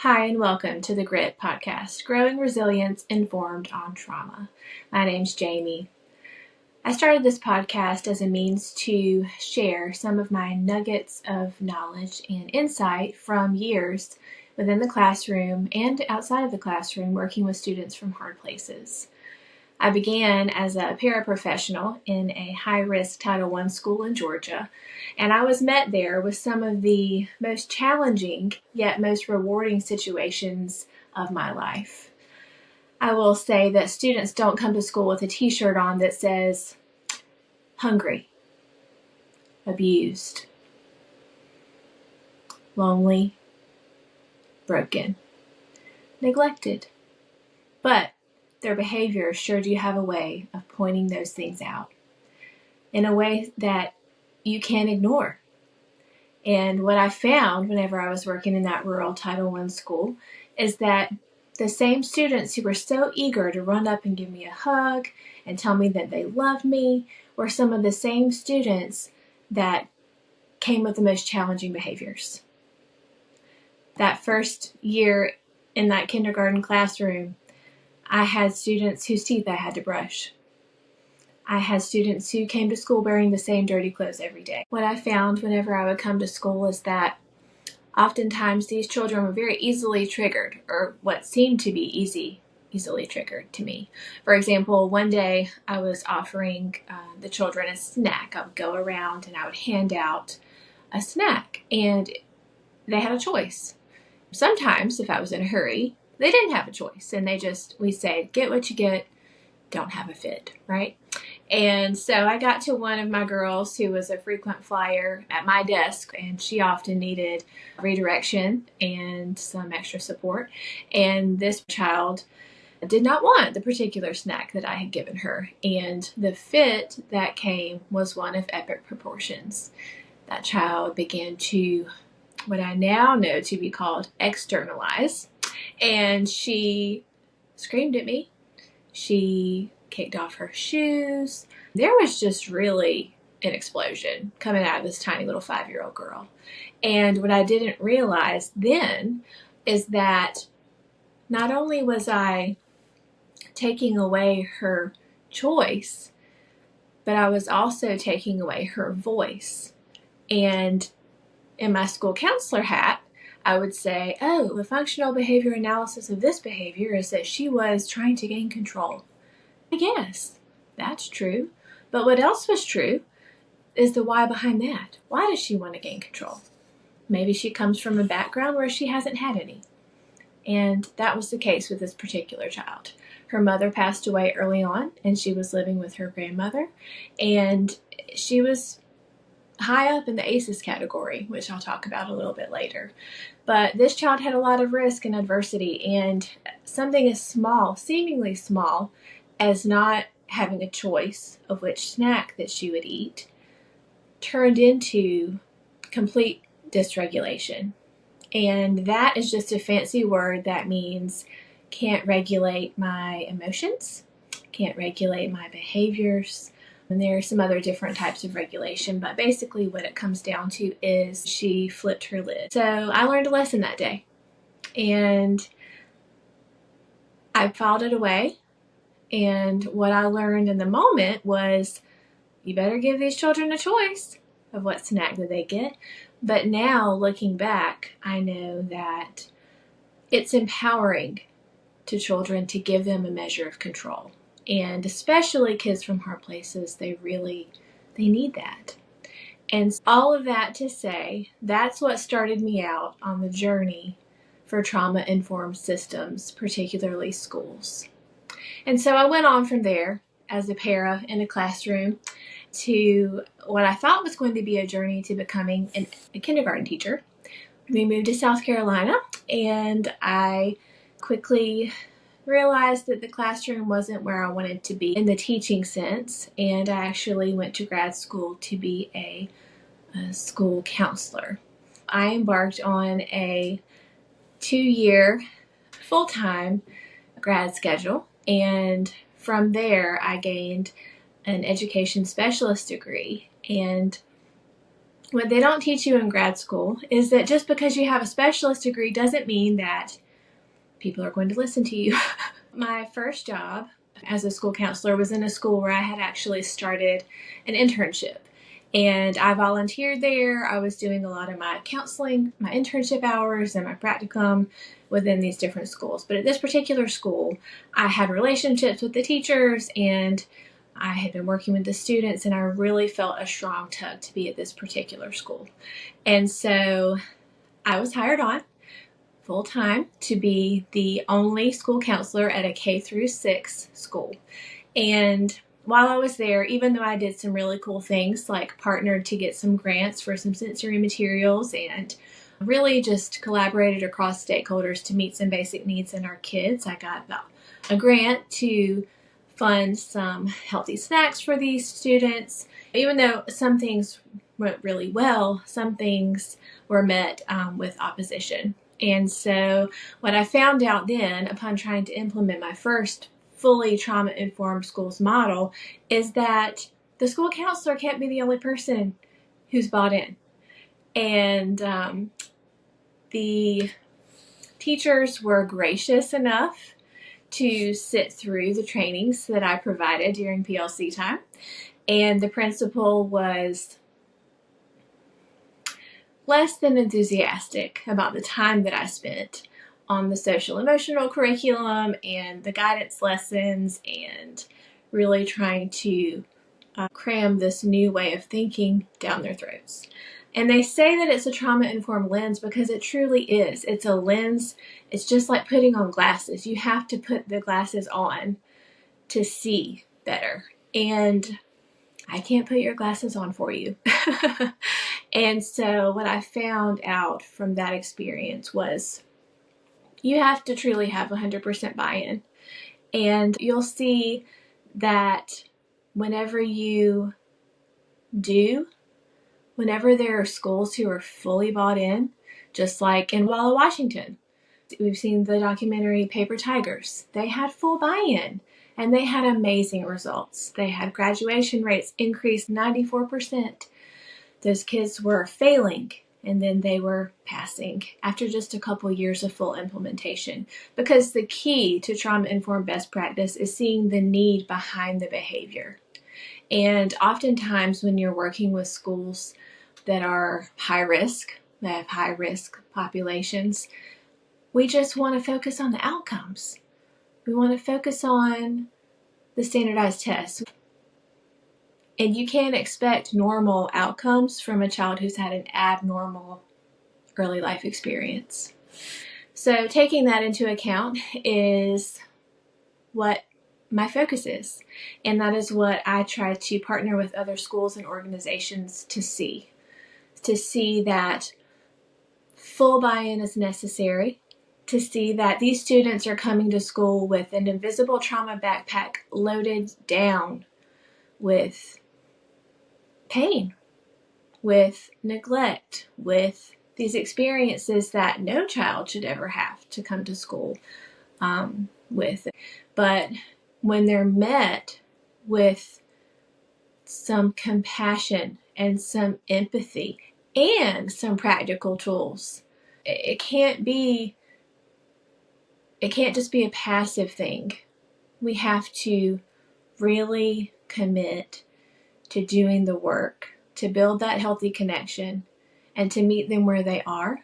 Hi, and welcome to the GRIT podcast, Growing Resilience Informed on Trauma. My name's Jamie. I started this podcast as a means to share some of my nuggets of knowledge and insight from years within the classroom and outside of the classroom working with students from hard places. I began as a paraprofessional in a high-risk Title I school in Georgia, and I was met there with some of the most challenging yet most rewarding situations of my life. I will say that students don't come to school with a t-shirt on that says hungry, abused, lonely, broken, neglected, but their behavior sure do have a way of pointing those things out in a way that you can't ignore. And what I found whenever I was working in that rural Title I school is that the same students who were so eager to run up and give me a hug and tell me that they loved me were some of the same students that came with the most challenging behaviors. That first year in that kindergarten classroom, I had students whose teeth I had to brush. I had students who came to school wearing the same dirty clothes every day. What I found whenever I would come to school is that oftentimes these children were very easily triggered, or what seemed to be easily triggered to me. For example, one day I was offering the children a snack. I would go around and I would hand out a snack, and they had a choice. Sometimes, if I was in a hurry, they didn't have a choice, and we say, get what you get, don't have a fit, right? And so I got to one of my girls who was a frequent flyer at my desk, and she often needed redirection and some extra support. And this child did not want the particular snack that I had given her. And the fit that came was one of epic proportions. That child began to, what I now know to be called, externalize. And she screamed at me. She kicked off her shoes. There was just really an explosion coming out of this tiny little 5-year-old girl. And what I didn't realize then is that not only was I taking away her choice, but I was also taking away her voice. And in my school counselor hat, I would say, oh, the functional behavior analysis of this behavior is that she was trying to gain control. Yes, that's true. But what else was true is the why behind that. Why does she want to gain control? Maybe she comes from a background where she hasn't had any. And that was the case with this particular child. Her mother passed away early on, and she was living with her grandmother. And she was high up in the ACEs category, which I'll talk about a little bit later. But this child had a lot of risk and adversity, and something as small, seemingly small, as not having a choice of which snack that she would eat, turned into complete dysregulation. And that is just a fancy word that means can't regulate my emotions, can't regulate my behaviors. And there are some other different types of regulation, but basically what it comes down to is she flipped her lid. So I learned a lesson that day, and I filed it away. And what I learned in the moment was you better give these children a choice of what snack that they get. But now, looking back, I know that it's empowering to children to give them a measure of control. And especially kids from hard places, they need that. And all of that to say, that's what started me out on the journey for trauma-informed systems, particularly schools. And so I went on from there as a para in a classroom to what I thought was going to be a journey to becoming a kindergarten teacher. We moved to South Carolina, and I quickly realized that the classroom wasn't where I wanted to be in the teaching sense, and I actually went to grad school to be a school counselor. I embarked on a 2-year full-time grad schedule, and from there I gained an education specialist degree. And what they don't teach you in grad school is that just because you have a specialist degree doesn't mean that people are going to listen to you. My first job as a school counselor was in a school where I had actually started an internship. And I volunteered there. I was doing a lot of my counseling, my internship hours, and my practicum within these different schools. But at this particular school, I had relationships with the teachers, and I had been working with the students, and I really felt a strong tug to be at this particular school. And so I was hired on full time to be the only school counselor at a K through 6 school. And while I was there, even though I did some really cool things like partnered to get some grants for some sensory materials and really just collaborated across stakeholders to meet some basic needs in our kids, I got a grant to fund some healthy snacks for these students. Even though some things went really well, some things were met with opposition. And so what I found out then upon trying to implement my first fully trauma-informed schools model is that the school counselor can't be the only person who's bought in. And the teachers were gracious enough to sit through the trainings that I provided during PLC time. And the principal was less than enthusiastic about the time that I spent on the social emotional curriculum and the guidance lessons and really trying to cram this new way of thinking down their throats. And they say that it's a trauma-informed lens because it truly is. It's a lens. It's just like putting on glasses. You have to put the glasses on to see better. And I can't put your glasses on for you. And so what I found out from that experience was you have to truly have 100% buy-in. And you'll see that whenever there are schools who are fully bought in, just like in Walla, Washington, we've seen the documentary Paper Tigers. They had full buy-in and they had amazing results. They had graduation rates increased 94%. Those kids were failing and then they were passing after just a couple years of full implementation. Because the key to trauma-informed best practice is seeing the need behind the behavior. And oftentimes when you're working with schools that are high risk, that have high risk populations, we just want to focus on the outcomes. We want to focus on the standardized tests. And you can't expect normal outcomes from a child who's had an abnormal early life experience. So taking that into account is what my focus is. And that is what I try to partner with other schools and organizations to see. To see that full buy-in is necessary. To see that these students are coming to school with an invisible trauma backpack loaded down with pain, with neglect, with these experiences that no child should ever have to come to school with. But when they're met with some compassion and some empathy and some practical tools, it can't just be a passive thing. We have to really commit to doing the work, to build that healthy connection, and to meet them where they are.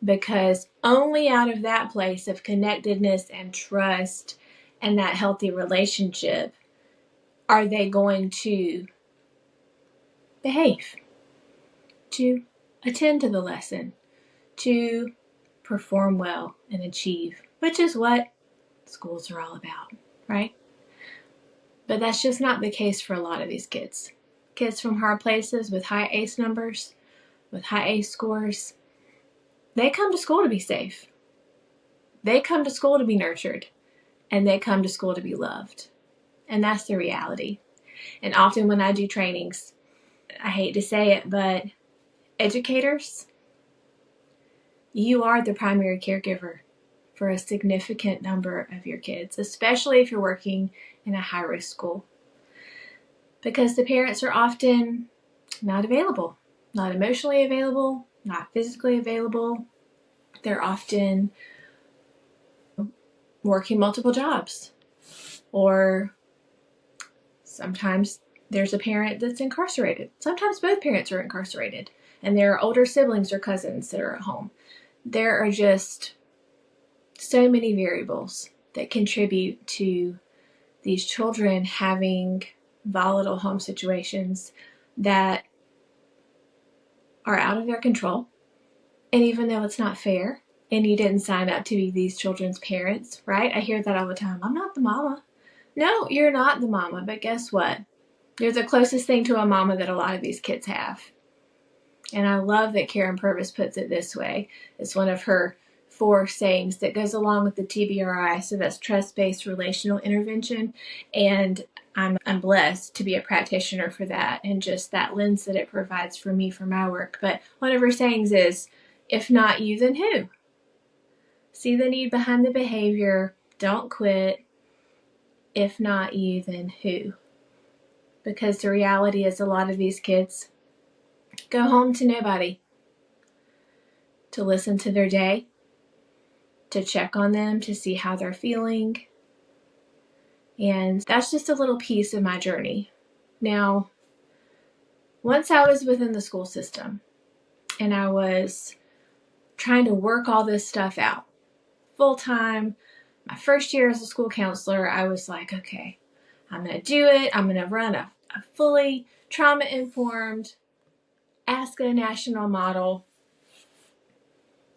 Because only out of that place of connectedness and trust and that healthy relationship are they going to behave, to attend to the lesson, to perform well and achieve, which is what schools are all about, right? But that's just not the case for a lot of these kids. Kids from hard places with high ACE numbers, with high ACE scores, they come to school to be safe. They come to school to be nurtured. And they come to school to be loved. And that's the reality. And often when I do trainings, I hate to say it, but educators, you are the primary caregiver for a significant number of your kids, especially if you're working in a high-risk school. Because the parents are often not available. not emotionally available, not physically available. They're often working multiple jobs, or sometimes there's a parent that's incarcerated. Sometimes both parents are incarcerated, and there are older siblings or cousins that are at home. There are just so many variables that contribute to these children having volatile home situations that are out of their control. And even though it's not fair, and you didn't sign up to be these children's parents, right? I hear that all the time. I'm not the mama. No, you're not the mama, but guess what? You're the closest thing to a mama that a lot of these kids have. And I love that Karen Purvis puts it this way. It's one of her 4 sayings that goes along with the TBRI. So that's trust-based relational intervention. And I'm blessed to be a practitioner for that, and just that lens that it provides for me for my work. But one of her sayings is, if not you, then who? See the need behind the behavior. Don't quit. If not you, then who? Because the reality is a lot of these kids go home to nobody to listen to their day, to check on them, to see how they're feeling. And that's just a little piece of my journey. Now, once I was within the school system and I was trying to work all this stuff out full time, my first year as a school counselor, I was like, okay, I'm going to do it. I'm going to run a fully trauma-informed, ASCA national model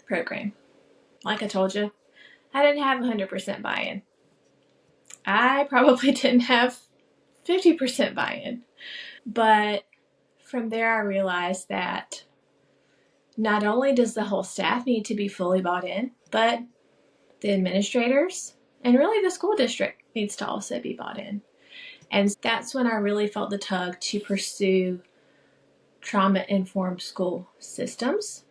program. Like I told you, I didn't have 100% buy-in. I probably didn't have 50% buy-in. But from there, I realized that not only does the whole staff need to be fully bought in, but the administrators and really the school district needs to also be bought in. And that's when I really felt the tug to pursue trauma-informed school systems.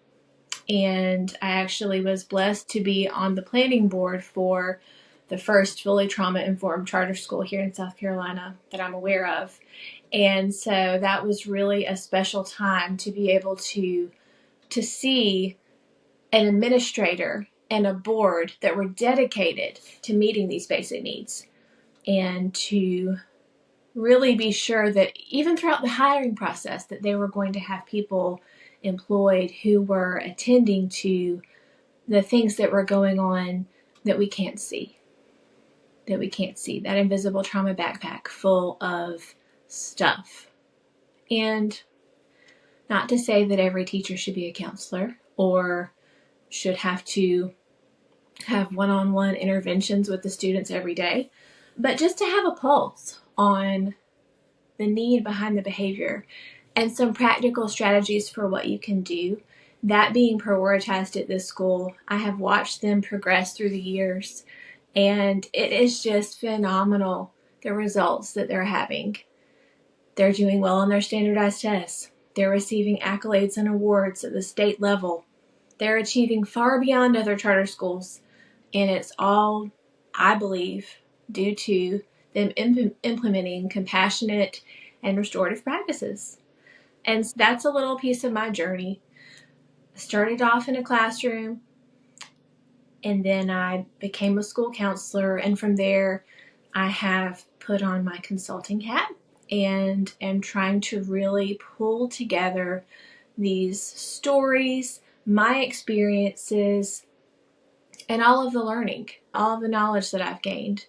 And I actually was blessed to be on the planning board for the first fully trauma-informed charter school here in South Carolina that I'm aware of. And so that was really a special time to be able to see an administrator and a board that were dedicated to meeting these basic needs, and to really be sure that even throughout the hiring process that they were going to have people employed who were attending to the things that were going on that we can't see. That invisible trauma backpack full of stuff. And not to say that every teacher should be a counselor or should have to have one-on-one interventions with the students every day, but just to have a pulse on the need behind the behavior and some practical strategies for what you can do. That being prioritized at this school, I have watched them progress through the years, and it is just phenomenal, the results that they're having. They're doing well on their standardized tests. They're receiving accolades and awards at the state level. They're achieving far beyond other charter schools, and it's all, I believe, due to them implementing compassionate and restorative practices. And that's a little piece of my journey. I started off in a classroom, and then I became a school counselor, and from there I have put on my consulting hat and am trying to really pull together these stories, my experiences, and all of the learning, all of the knowledge that I've gained,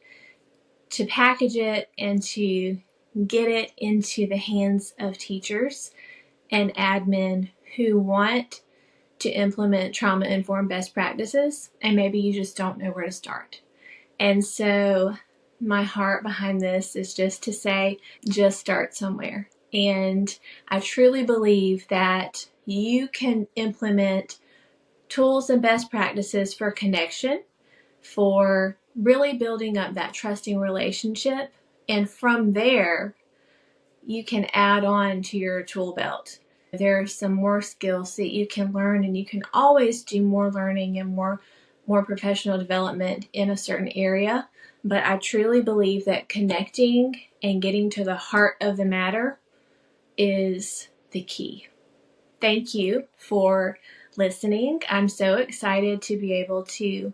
to package it and to get it into the hands of teachers and admin who want to implement trauma-informed best practices, and maybe you just don't know where to start. And so my heart behind this is just to say, just start somewhere. And I truly believe that you can implement tools and best practices for connection, for really building up that trusting relationship. And from there, you can add on to your tool belt. There are some more skills that you can learn, and you can always do more learning and more professional development in a certain area. But I truly believe that connecting and getting to the heart of the matter is the key. thank you for listening. I'm so excited to be able to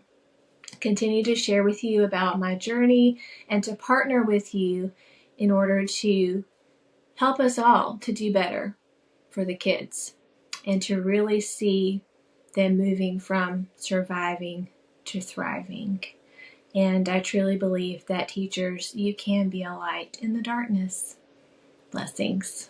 continue to share with you about my journey and to partner with you in order to help us all to do better for the kids and to really see them moving from surviving to thriving. And I truly believe that teachers, you can be a light in the darkness. Blessings.